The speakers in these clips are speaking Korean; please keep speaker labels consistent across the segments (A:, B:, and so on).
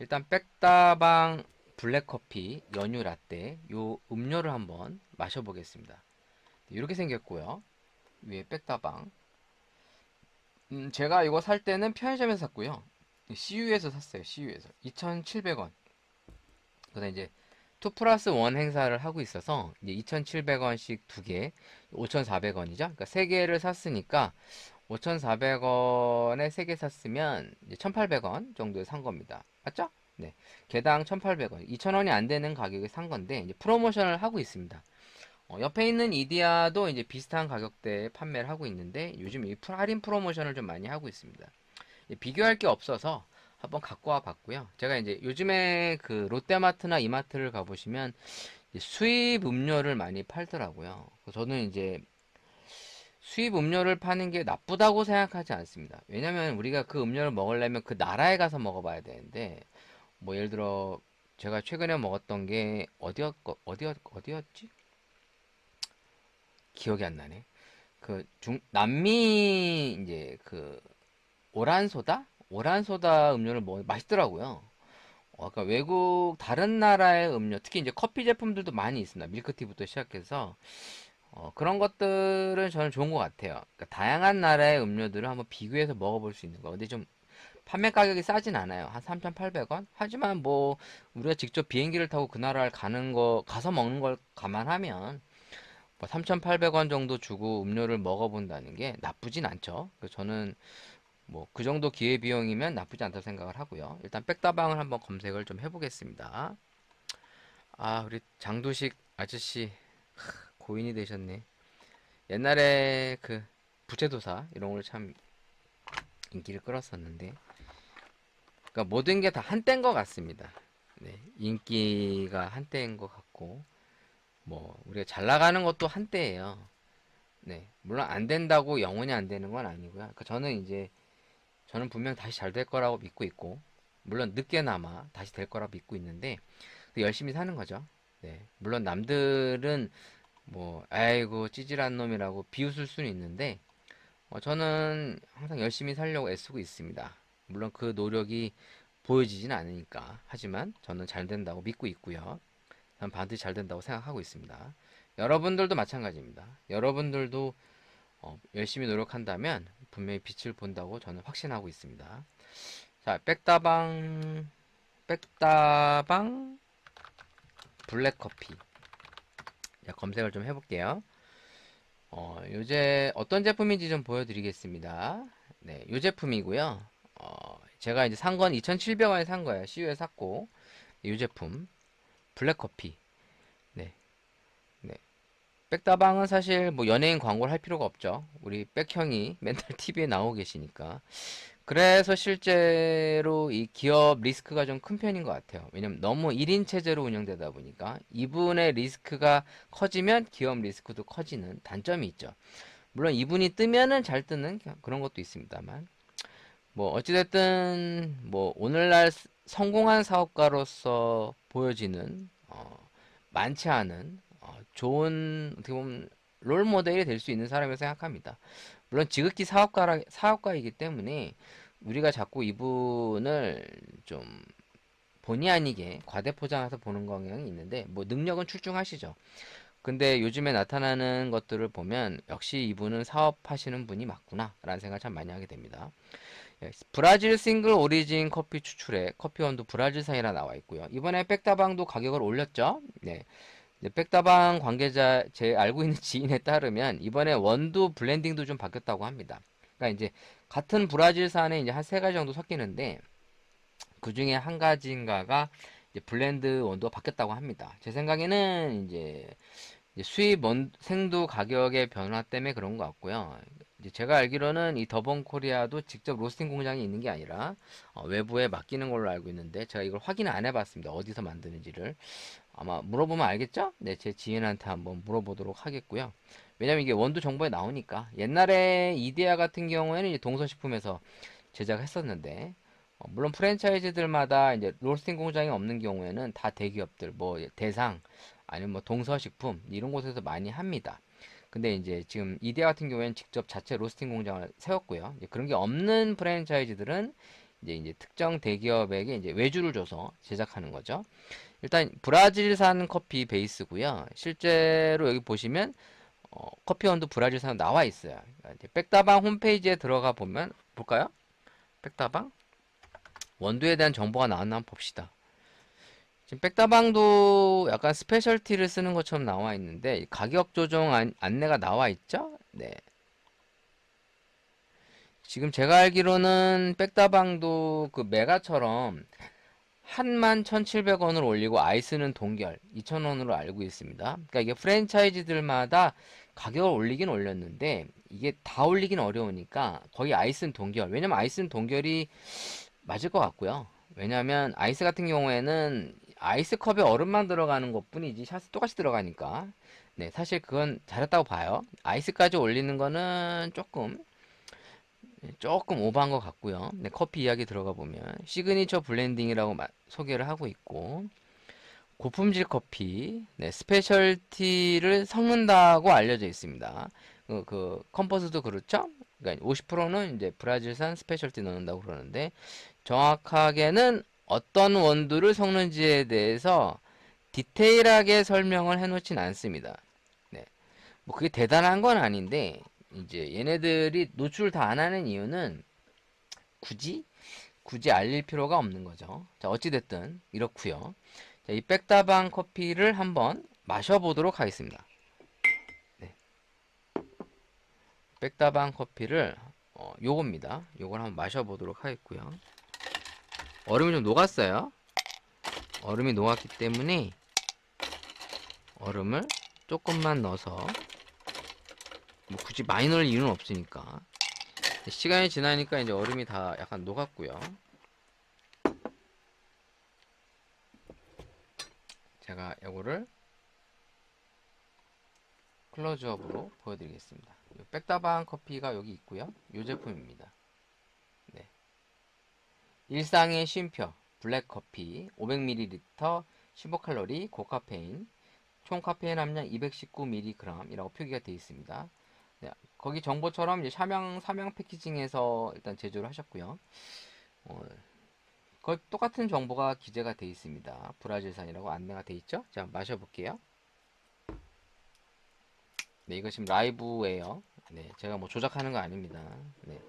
A: 일단 백다방 블랙커피 연유 라떼 요 음료를 한번 마셔보겠습니다. 이렇게 생겼고요. 위에 백다방. 제가 이거 살 때는 편의점에서 샀고요. CU에서 샀어요. CU에서 2,700원. 그다음 이제 2 플러스 1 행사를 하고 있어서 이제 2,700원씩 두 개, 5,400원이죠. 그러니까 세 개를 샀으니까 5,400원에 세 개 샀으면 이제 1,800원 정도에 산 겁니다. 맞죠? 네. 개당 1,800원. 2,000원이 안 되는 가격에 산 건데 이제 프로모션을 하고 있습니다. 옆에 있는 이디야도 이제 비슷한 가격대에 판매를 하고 있는데 요즘 이 할인 프로모션을 좀 많이 하고 있습니다. 비교할 게 없어서 한번 갖고 와 봤고요. 제가 이제 요즘에 그 롯데마트나 이마트를 가보시면 수입 음료를 많이 팔더라고요. 저는 이제 수입 음료를 파는 게 나쁘다고 생각하지 않습니다. 왜냐면 우리가 그 음료를 먹으려면 그 나라에 가서 먹어봐야 되는데, 뭐 예를 들어 제가 최근에 먹었던 게 어디였지? 기억이 안 나네. 그 남미 이제 그 오란소다? 오란소다 음료를 먹 맛있더라고요. 아까 외국 다른 나라의 음료, 특히 이제 커피 제품들도 많이 있습니다. 밀크티부터 시작해서 그런 것들은 저는 좋은 것 같아요. 그러니까 다양한 나라의 음료들을 한번 비교해서 먹어볼 수 있는 거. 근데 좀 판매 가격이 싸진 않아요. 한 3,800원? 하지만 뭐 우리가 직접 비행기를 타고 그 나라를 가는 거, 가서 먹는 걸 감안하면 뭐 3,800원 정도 주고 음료를 먹어본다는 게 나쁘진 않죠. 그래서 저는 뭐 그 정도 기회비용이면 나쁘지 않다고 생각을 하고요. 일단 백다방을 한번 검색을 좀 해보겠습니다. 아, 우리 장두식 아저씨 고인이 되셨네. 옛날에 그 부채도사 이런 걸 참 인기를 끌었었는데, 그러니까 모든 게 다 한때인 것 같습니다. 네, 인기가 한때인 것 같고, 뭐 우리가 잘 나가는 것도 한때예요. 네, 물론 안 된다고 영원히 안 되는 건 아니고요. 그러니까 저는 분명 다시 잘 될 거라고 믿고 있고, 물론 늦게나마 다시 될 거라고 믿고 있는데 열심히 사는 거죠. 네, 물론 남들은 뭐 아이고 찌질한 놈이라고 비웃을 수는 있는데 저는 항상 열심히 살려고 애쓰고 있습니다. 물론 그 노력이 보여지진 않으니까. 하지만 저는 잘 된다고 믿고 있고요. 전 반드시 잘 된다고 생각하고 있습니다. 여러분들도 마찬가지입니다. 여러분들도 열심히 노력한다면 분명히 빛을 본다고 저는 확신하고 있습니다. 자, 백다방 블랙커피. 자, 검색을 좀 해볼게요. 요새 어떤 제품인지 좀 보여드리겠습니다. 네, 요 제품이고요. 제가 이제 산 건 2,700원에 산 거예요. CU에 샀고, 이 제품 블랙커피. 네, 네. 백다방은 사실 뭐 연예인 광고를 할 필요가 없죠. 우리 백형이 맨날 TV에 나오고 계시니까. 그래서 실제로 이 기업 리스크가 좀 큰 편인 것 같아요. 왜냐면 너무 1인 체제로 운영되다 보니까 이분의 리스크가 커지면 기업 리스크도 커지는 단점이 있죠. 물론 이분이 뜨면은 잘 뜨는 그런 것도 있습니다만 뭐 어찌됐든 뭐 오늘날 성공한 사업가로서 보여지는 많지 않은 좋은 어떻게 보면 롤 모델이 될 수 있는 사람이라고 생각합니다. 물론 지극히 사업가이기 때문에 우리가 자꾸 이분을 좀 본의 아니게 과대포장해서 보는 경향이 있는데 뭐 능력은 출중하시죠. 근데 요즘에 나타나는 것들을 보면 역시 이분은 사업하시는 분이 맞구나 라는 생각을 참 많이 하게 됩니다. 예, 브라질 싱글 오리진 커피 추출에 커피 원두 브라질산이라 나와 있고요. 이번에 백다방도 가격을 올렸죠. 네. 백다방 관계자 제 알고 있는 지인에 따르면 이번에 원두 블렌딩도 좀 바뀌었다고 합니다. 그러니까 이제 같은 브라질산에 이제 한 세 가지 정도 섞이는데 그 중에 한 가지인가가 이제 블렌드 원두가 바뀌었다고 합니다. 제 생각에는 이제 수입 생두 가격의 변화 때문에 그런 것 같고요. 이제 제가 알기로는 이 더본 코리아도 직접 로스팅 공장이 있는 게 아니라 외부에 맡기는 걸로 알고 있는데 제가 이걸 확인을 안 해봤습니다. 어디서 만드는지를. 아마 물어보면 알겠죠? 네, 제 지인한테 한번 물어보도록 하겠고요. 왜냐면 이게 원두 정보에 나오니까. 옛날에 이데아 같은 경우에는 이제 동서식품에서 제작했었는데, 물론 프랜차이즈들마다 이제 로스팅 공장이 없는 경우에는 다 대기업들, 뭐 대상, 아니면 뭐 동서식품, 이런 곳에서 많이 합니다. 근데 이제 지금 이데아 같은 경우에는 직접 자체 로스팅 공장을 세웠고요. 이제 그런 게 없는 프랜차이즈들은 이제 특정 대기업에게 이제 외주를 줘서 제작하는 거죠. 일단 브라질산 커피 베이스고요. 실제로 여기 보시면 커피 원두 브라질산 나와 있어요. 그러니까 이제 백다방 홈페이지에 들어가 보면 볼까요? 백다방 원두에 대한 정보가 나왔나 한번 봅시다. 지금 백다방도 약간 스페셜티를 쓰는 것처럼 나와 있는데 가격 조정 안내가 나와 있죠? 네. 지금 제가 알기로는 백다방도 그 메가처럼 한만 1,700원을 올리고 아이스는 동결 2,000원으로 알고 있습니다. 그러니까 이게 프랜차이즈들마다 가격을 올리긴 올렸는데 이게 다 올리긴 어려우니까 거의 아이스는 동결. 왜냐면 아이스는 동결이 맞을 것 같고요. 왜냐면 아이스 같은 경우에는 아이스 컵에 얼음만 들어가는 것뿐이지 샷이 똑같이 들어가니까 네, 사실 그건 잘했다고 봐요. 아이스까지 올리는 거는 조금 오버한 것 같고요. 네, 커피 이야기 들어가 보면 시그니처 블렌딩이라고 소개를 하고 있고 고품질 커피, 네, 스페셜티를 섞는다고 알려져 있습니다. 컴포즈도 그렇죠? 그러니까 50%는 이제 브라질산 스페셜티 넣는다고 그러는데 정확하게는 어떤 원두를 섞는지에 대해서 디테일하게 설명을 해놓진 않습니다. 네, 뭐 그게 대단한 건 아닌데 이제 얘네들이 노출 다 안 하는 이유는 굳이 알릴 필요가 없는 거죠. 자, 어찌됐든 이렇고요. 자, 이 백다방 커피를 한번 마셔보도록 하겠습니다. 네, 백다방 커피를 요겁니다. 요걸 한번 마셔보도록 하겠고요. 얼음이 좀 녹았어요. 얼음이 녹았기 때문에 얼음을 조금만 넣어서 뭐 굳이 많이 넣을 이유는 없으니까 시간이 지나니까 이제 얼음이 다 약간 녹았고요. 제가 요거를 클로즈업으로 보여드리겠습니다. 백다방 커피가 여기 있고요. 이 제품입니다. 네. 일상의 쉼표 블랙커피 500ml 15칼로리 고카페인 총 카페인 함량 219mg이라고 표기가 되어 있습니다. 네, 거기 정보처럼 이제 삼양 패키징에서 일단 제조를 하셨고요. 거의 똑같은 정보가 기재가 되어 있습니다. 브라질산이라고 안내가 되어 있죠. 자, 마셔볼게요. 네, 이거 지금 라이브예요. 네, 제가 뭐 조작하는 거 아닙니다. 네,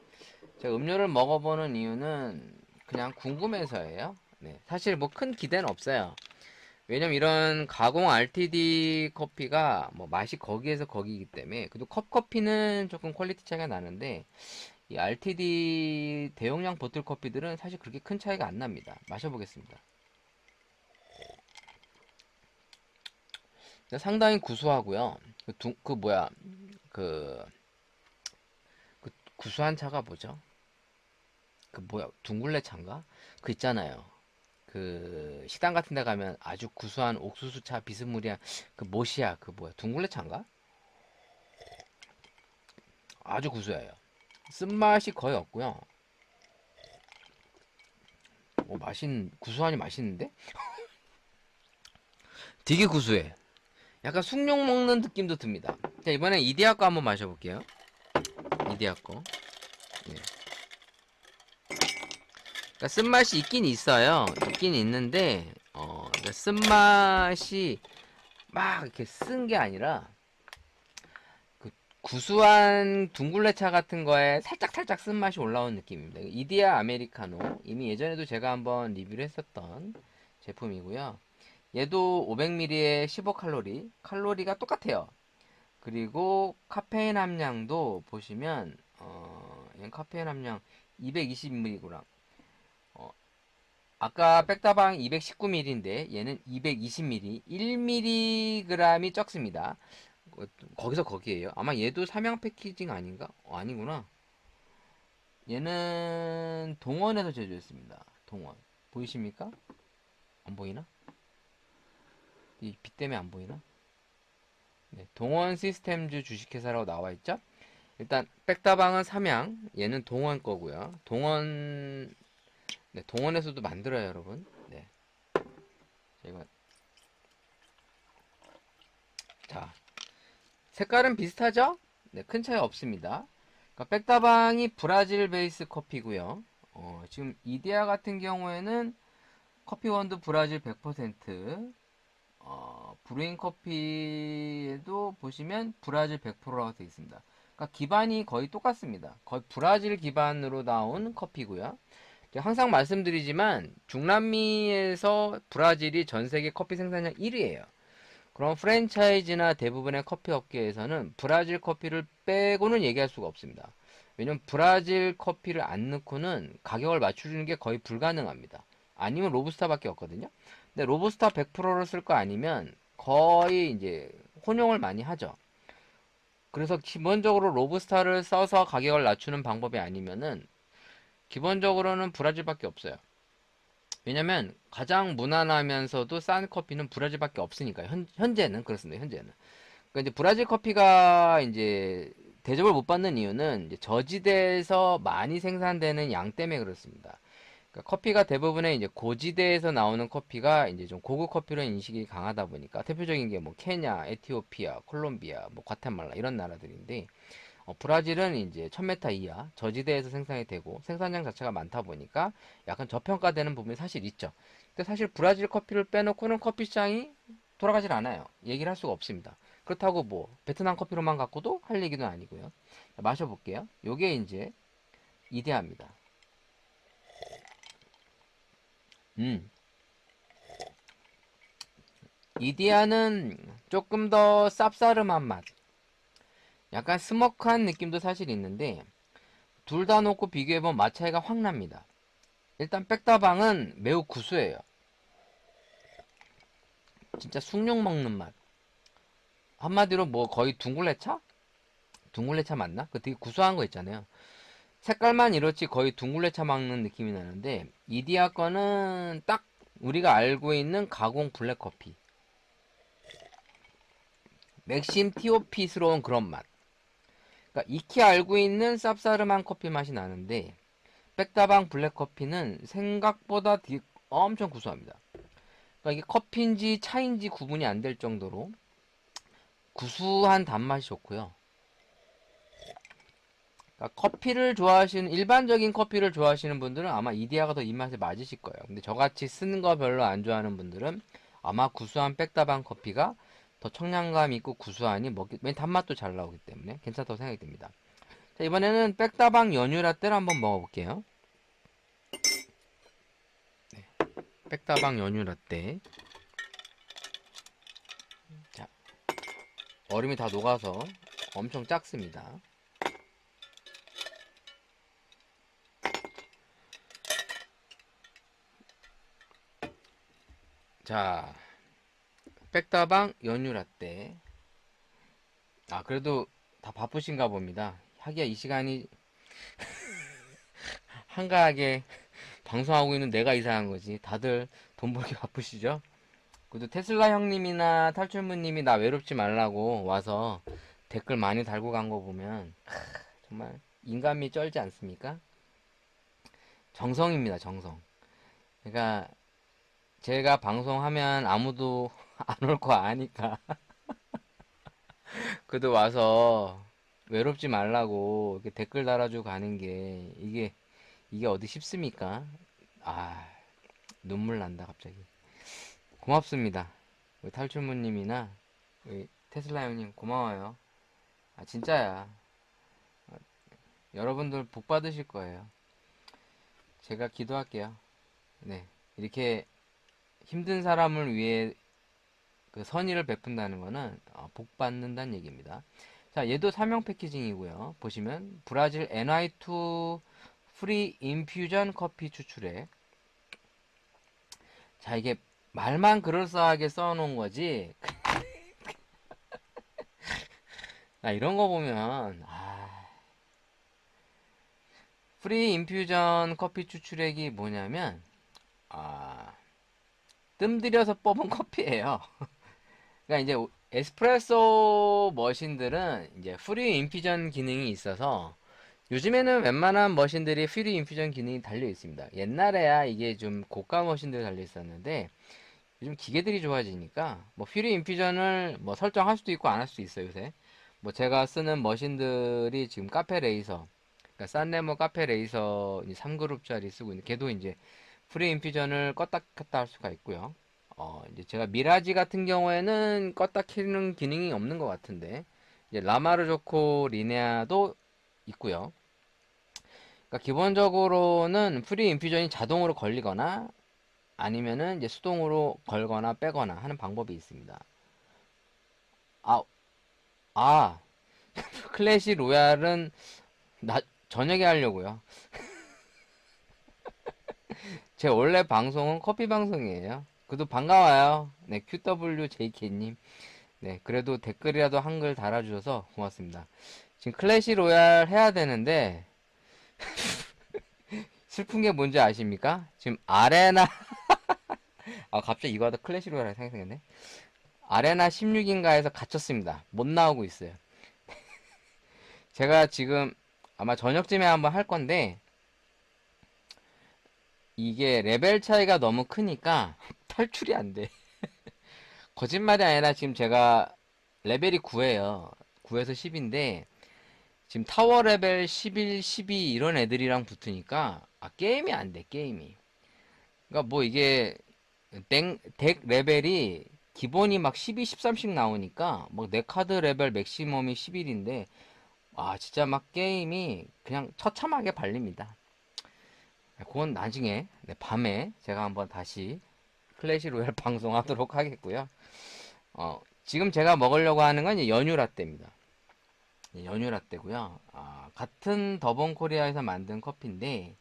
A: 제가 음료를 먹어보는 이유는 그냥 궁금해서예요. 네, 사실 뭐 큰 기대는 없어요. 왜냐면 이런 가공 RTD 커피가 뭐 맛이 거기에서 거기이기 때문에 그래도 컵커피는 조금 퀄리티 차이가 나는데 이 RTD 대용량 보틀 커피들은 사실 그렇게 큰 차이가 안 납니다. 마셔보겠습니다. 상당히 구수하고요. 그 뭐야 그, 그 구수한 차가 뭐죠? 그 뭐야 둥글레 차인가? 그 있잖아요. 그 식당 같은 데 가면 아주 구수한 옥수수차 비스무리한 그 뭐시야 그 뭐야 둥글레 차인가? 아주 구수해요. 쓴맛이 거의 없고요. 구수하니 맛있는데? 되게 구수해. 약간 숭늉 먹는 느낌도 듭니다. 자, 이번엔 이디야 거 한번 마셔볼게요. 이디야 거. 네. 그러니까 쓴맛이 있긴 있어요. 있긴 있는데, 그러니까 쓴맛이 막 이렇게 쓴 게 아니라, 그 구수한 둥글레차 같은 거에 살짝살짝 쓴맛이 올라오는 느낌입니다. 이디야 아메리카노. 이미 예전에도 제가 한번 리뷰를 했었던 제품이고요. 얘도 500ml에 15칼로리. 칼로리가 똑같아요. 그리고 카페인 함량도 보시면 얘는 카페인 함량 220mg. 아까 백다방 219ml인데 얘는 220ml. 1mg이 적습니다. 거기서 거기에요. 아마 얘도 삼양 패키징 아닌가? 아니구나. 얘는 동원에서 제조했습니다. 동원. 보이십니까? 안 보이나? 이 빛 때문에 안 보이나? 네, 동원 시스템즈 주식회사라고 나와 있죠? 일단 백다방은 삼양, 얘는 동원 거고요. 네, 동원에서도 만들어요, 여러분. 네, 제가 자 색깔은 비슷하죠? 네, 큰 차이 없습니다. 그러니까 백다방이 브라질 베이스 커피고요. 지금 이데아 같은 경우에는 커피 원두 브라질 100%, 브루잉 커피에도 보시면 브라질 100%라고 되어 있습니다. 그러니까 기반이 거의 똑같습니다. 거의 브라질 기반으로 나온 커피고요. 항상 말씀드리지만 중남미에서 브라질이 전 세계 커피 생산량 1위예요. 그럼 프랜차이즈나 대부분의 커피 업계에서는 브라질 커피를 빼고는 얘기할 수가 없습니다. 왜냐면 브라질 커피를 안 넣고는 가격을 맞추는 게 거의 불가능합니다. 아니면 로부스타밖에 없거든요. 근데 로부스타 100%를 쓸 거 아니면 거의 이제 혼용을 많이 하죠. 그래서 기본적으로 로부스타를 써서 가격을 낮추는 방법이 아니면은 기본적으로는 브라질밖에 없어요. 왜냐면 가장 무난하면서도 싼 커피는 브라질밖에 없으니까 현재는 그렇습니다. 현재는. 그러니까 이제 브라질 커피가 이제 대접을 못 받는 이유는 이제 저지대에서 많이 생산되는 양 때문에 그렇습니다. 그러니까 커피가 대부분의 이제 고지대에서 나오는 커피가 이제 좀 고급 커피로 인식이 강하다 보니까 대표적인 게 뭐 케냐, 에티오피아, 콜롬비아, 뭐 과테말라 이런 나라들인데 브라질은 이제 1000m 이하 저지대에서 생산이 되고 생산량 자체가 많다 보니까 약간 저평가되는 부분이 사실 있죠. 근데 사실 브라질 커피를 빼놓고는 커피 시장이 돌아가질 않아요. 얘기를 할 수가 없습니다. 그렇다고 뭐 베트남 커피로만 갖고도 할 얘기는 아니고요. 마셔볼게요. 요게 이제 이데아입니다. 음, 이데아는 조금 더 쌉싸름한 맛, 약간 스모크한 느낌도 사실 있는데 둘 다 놓고 비교해보면 맛 차이가 확 납니다. 일단 백다방은 매우 구수해요. 진짜 숭늉 먹는 맛. 한마디로 뭐 거의 둥글레차? 둥글레차 맞나? 그 되게 구수한 거 있잖아요. 색깔만 이렇지 거의 둥글레차 먹는 느낌이 나는데 이디야 거는 딱 우리가 알고 있는 가공 블랙커피. 맥심 티오피스러운 그런 맛. 그러니까 익히 알고 있는 쌉싸름한 커피 맛이 나는데 백다방 블랙커피는 생각보다 엄청 구수합니다. 그러니까 이게 커피인지 차인지 구분이 안 될 정도로 구수한 단맛이 좋고요. 그러니까 커피를 좋아하시는 일반적인 커피를 좋아하시는 분들은 아마 이디야가 더 입맛에 맞으실 거예요. 근데 저같이 쓰는 거 별로 안 좋아하는 분들은 아마 구수한 백다방 커피가 더 청량감 있고 구수하니 맨 단맛도 잘 나오기 때문에 괜찮다고 생각이 듭니다. 자, 이번에는 백다방 연유 라떼를 한번 먹어볼게요. 네, 백다방 연유 라떼. 자, 얼음이 다 녹아서 엄청 작습니다. 자, 백다방 연유 라떼. 아, 그래도 다 바쁘신가 봅니다. 하기야 이 시간이 한가하게 방송하고 있는 내가 이상한 거지. 다들 돈 벌기 바쁘시죠? 그래도 테슬라 형님이나 탈출무님이 나 외롭지 말라고 와서 댓글 많이 달고 간 거 보면 정말 인간미 쩔지 않습니까? 정성입니다, 정성. 그러니까 제가 방송하면 아무도 안 올 거 아니까 그래도 와서 외롭지 말라고 이렇게 댓글 달아주고 가는 게 이게 어디 쉽습니까? 아, 눈물 난다 갑자기. 고맙습니다. 우리 탈출무님이나 우리 테슬라 형님 고마워요. 아, 진짜야. 여러분들 복 받으실 거예요. 제가 기도할게요. 네. 이렇게 힘든 사람을 위해 그 선의를 베푼다는 거는 복 받는다는 얘기입니다. 자, 얘도 사명 패키징이고요. 보시면 브라질 NY2 프리 인퓨전 커피 추출액. 자, 이게 말만 그럴싸하게 써놓은 거지. 나 이런 거 보면 프리 인퓨전 커피 추출액이 뭐냐면 뜸 들여서 뽑은 커피예요. 그러니까 이제 에스프레소 머신들은 이제 프리 인퓨전 기능이 있어서 요즘에는 웬만한 머신들이 프리 인퓨전 기능이 달려 있습니다. 옛날에야 이게 좀 고가 머신들이 달려 있었는데 요즘 기계들이 좋아지니까 뭐 프리 인퓨전을 뭐 설정할 수도 있고 안 할 수도 있어요, 요새. 뭐 제가 쓰는 머신들이 지금 카페 레이서 그러니까 산레모 카페 레이서 3그룹짜리 쓰고 있는 걔도 이제 프리 인퓨전을 껐다 켰다 할 수가 있고요. 이제 제가 미라지 같은 경우에는 껐다 켜는 기능이 없는 것 같은데 이제 라마르 좋고 리네아도 있고요. 그러니까 기본적으로는 프리 인퓨전이 자동으로 걸리거나 아니면은 이제 수동으로 걸거나 빼거나 하는 방법이 있습니다. 아, 아, 클래시 로얄은 저녁에 하려고요. 제 원래 방송은 커피 방송이에요. 그래도 반가워요. 네, QWJK님. 네, 그래도 댓글이라도 한글 달아주셔서 고맙습니다. 지금 클래시 로얄 해야 되는데, 슬픈 게 뭔지 아십니까? 지금 아레나, 갑자기 이거 하다 클래시 로얄이 생각했네. 아레나 16인가에서 갇혔습니다. 못 나오고 있어요. 제가 지금 아마 저녁쯤에 한번 할 건데, 이게 레벨 차이가 너무 크니까 탈출이 안 돼. 거짓말이 아니라 지금 제가 레벨이 9예요. 9에서 10인데 지금 타워 레벨 11, 12 이런 애들이랑 붙으니까 게임이 안 돼. 게임이. 그러니까 뭐 이게 덱 레벨이 기본이 막 12, 13씩 나오니까 막 내 카드 레벨 맥시멈이 11인데 진짜 막 게임이 그냥 처참하게 발립니다. 그건 나중에 밤에 제가 한번 다시 클래시 로얄 방송하도록 하겠고요. 지금 제가 먹으려고 하는 건 이제 연유 라떼입니다. 연유 라떼고요. 같은 더본 코리아에서 만든 커피인데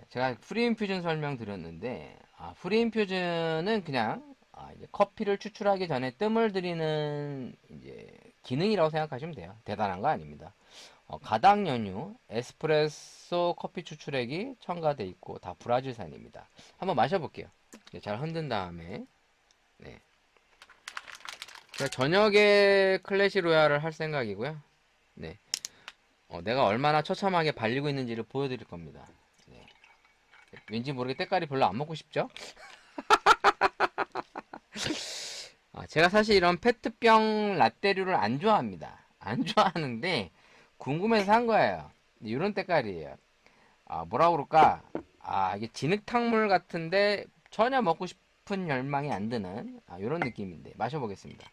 A: 제가 프리인퓨전 설명드렸는데 프리인퓨전은 그냥 이제 커피를 추출하기 전에 뜸을 들이는 이제 기능이라고 생각하시면 돼요. 대단한 거 아닙니다. 가당 연유, 에스프레소 커피 추출액이 첨가돼 있고 다 브라질산입니다. 한번 마셔볼게요. 잘 흔든 다음에 네. 제가 저녁에 클래시 로얄을 할 생각이고요. 네. 내가 얼마나 처참하게 발리고 있는지를 보여드릴 겁니다. 네. 왠지 모르게 때깔이 별로 안 먹고 싶죠? 제가 사실 이런 페트병 라떼류를 안 좋아합니다. 안 좋아하는데 궁금해서 산 거예요. 이런 때깔이에요. 뭐라 그럴까? 이게 진흙탕물 같은데 전혀 먹고 싶은 열망이 안 드는 이런 느낌인데 마셔보겠습니다.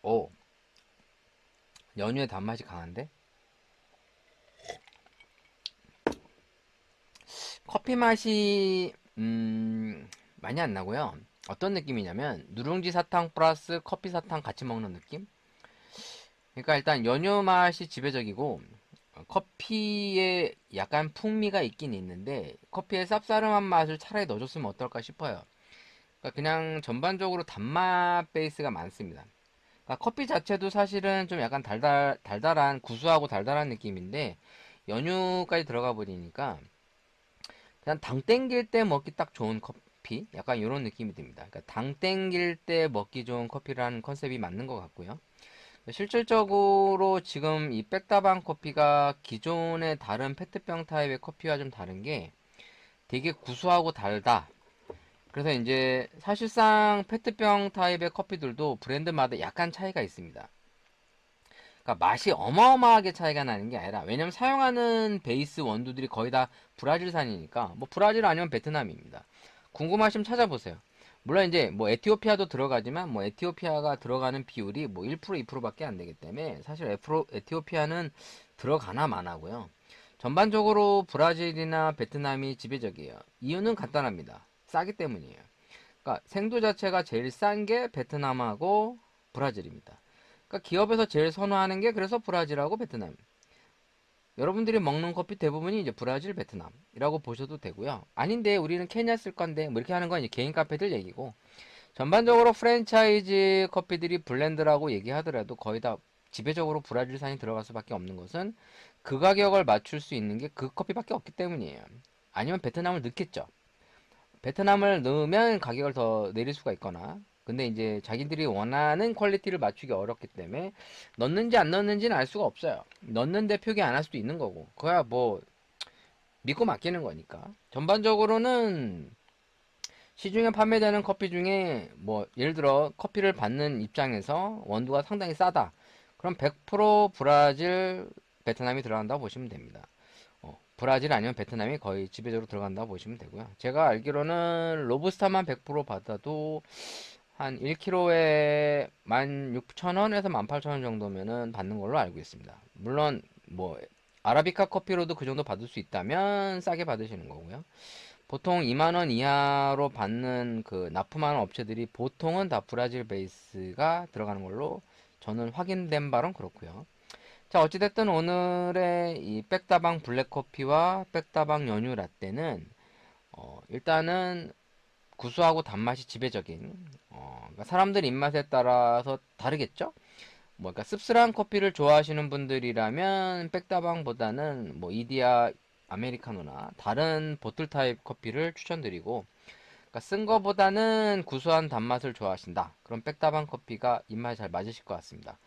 A: 오, 연유의 단맛이 강한데? 커피 맛이 많이 안 나고요. 어떤 느낌이냐면 누룽지 사탕 플러스 커피 사탕 같이 먹는 느낌? 그러니까 일단 연유 맛이 지배적이고 커피에 약간 풍미가 있긴 있는데 커피의 쌉싸름한 맛을 차라리 넣어줬으면 어떨까 싶어요. 그러니까 그냥 전반적으로 단맛 베이스가 많습니다. 그러니까 커피 자체도 사실은 좀 약간 달달한 구수하고 달달한 느낌인데 연유까지 들어가 버리니까 그냥 당 땡길 때 먹기 딱 좋은 커피 약간 이런 느낌이 듭니다. 그러니까 당 땡길 때 먹기 좋은 커피라는 컨셉이 맞는 것 같고요. 실질적으로 지금 이 백다방 커피가 기존의 다른 페트병 타입의 커피와 좀 다른 게 되게 구수하고 달다. 그래서 이제 사실상 페트병 타입의 커피들도 브랜드마다 약간 차이가 있습니다. 그러니까 맛이 어마어마하게 차이가 나는 게 아니라 왜냐면 사용하는 베이스 원두들이 거의 다 브라질산이니까 뭐 브라질 아니면 베트남입니다. 궁금하시면 찾아보세요. 물론 이제 뭐 에티오피아도 들어가지만 뭐 에티오피아가 들어가는 비율이 뭐 1% 2%밖에 안 되기 때문에 사실 에티오피아는 들어가나 마나고요. 전반적으로 브라질이나 베트남이 지배적이에요. 이유는 간단합니다. 싸기 때문이에요. 그러니까 생두 자체가 제일 싼 게 베트남하고 브라질입니다. 그러니까 기업에서 제일 선호하는 게 그래서 브라질하고 베트남. 여러분들이 먹는 커피 대부분이 이제 브라질, 베트남이라고 보셔도 되고요. 아닌데 우리는 케냐 쓸 건데 뭐 이렇게 하는 건 이제 개인 카페들 얘기고 전반적으로 프랜차이즈 커피들이 블렌드라고 얘기하더라도 거의 다 지배적으로 브라질산이 들어갈 수밖에 없는 것은 그 가격을 맞출 수 있는 게 그 커피밖에 없기 때문이에요. 아니면 베트남을 넣겠죠. 베트남을 넣으면 가격을 더 내릴 수가 있거나 근데 이제 자기들이 원하는 퀄리티를 맞추기 어렵기 때문에 넣는지 안 넣는지는 알 수가 없어요. 넣는데 표기 안 할 수도 있는 거고 그야 뭐 믿고 맡기는 거니까 전반적으로는 시중에 판매되는 커피 중에 뭐 예를 들어 커피를 받는 입장에서 원두가 상당히 싸다 그럼 100% 브라질, 베트남이 들어간다고 보시면 됩니다. 브라질 아니면 베트남이 거의 지배적으로 들어간다고 보시면 되고요. 제가 알기로는 로부스타만 100% 받아도 한 1kg에 16,000원에서 18,000원 정도면은 받는 걸로 알고 있습니다. 물론 뭐 아라비카 커피로도 그 정도 받을 수 있다면 싸게 받으시는 거고요. 보통 2만 원 이하로 받는 그 납품하는 업체들이 보통은 다 브라질 베이스가 들어가는 걸로 저는 확인된 바는 그렇고요. 자, 어찌됐든 오늘의 이 백다방 블랙커피와 백다방 연유 라떼는 일단은 구수하고 단맛이 지배적인 그러니까 사람들 입맛에 따라서 다르겠죠? 뭐 그러니까 씁쓸한 커피를 좋아하시는 분들이라면 백다방보다는 뭐 이디야 아메리카노나 다른 보틀 타입 커피를 추천드리고 그러니까 쓴 거보다는 구수한 단맛을 좋아하신다. 그럼 백다방 커피가 입맛에 잘 맞으실 것 같습니다.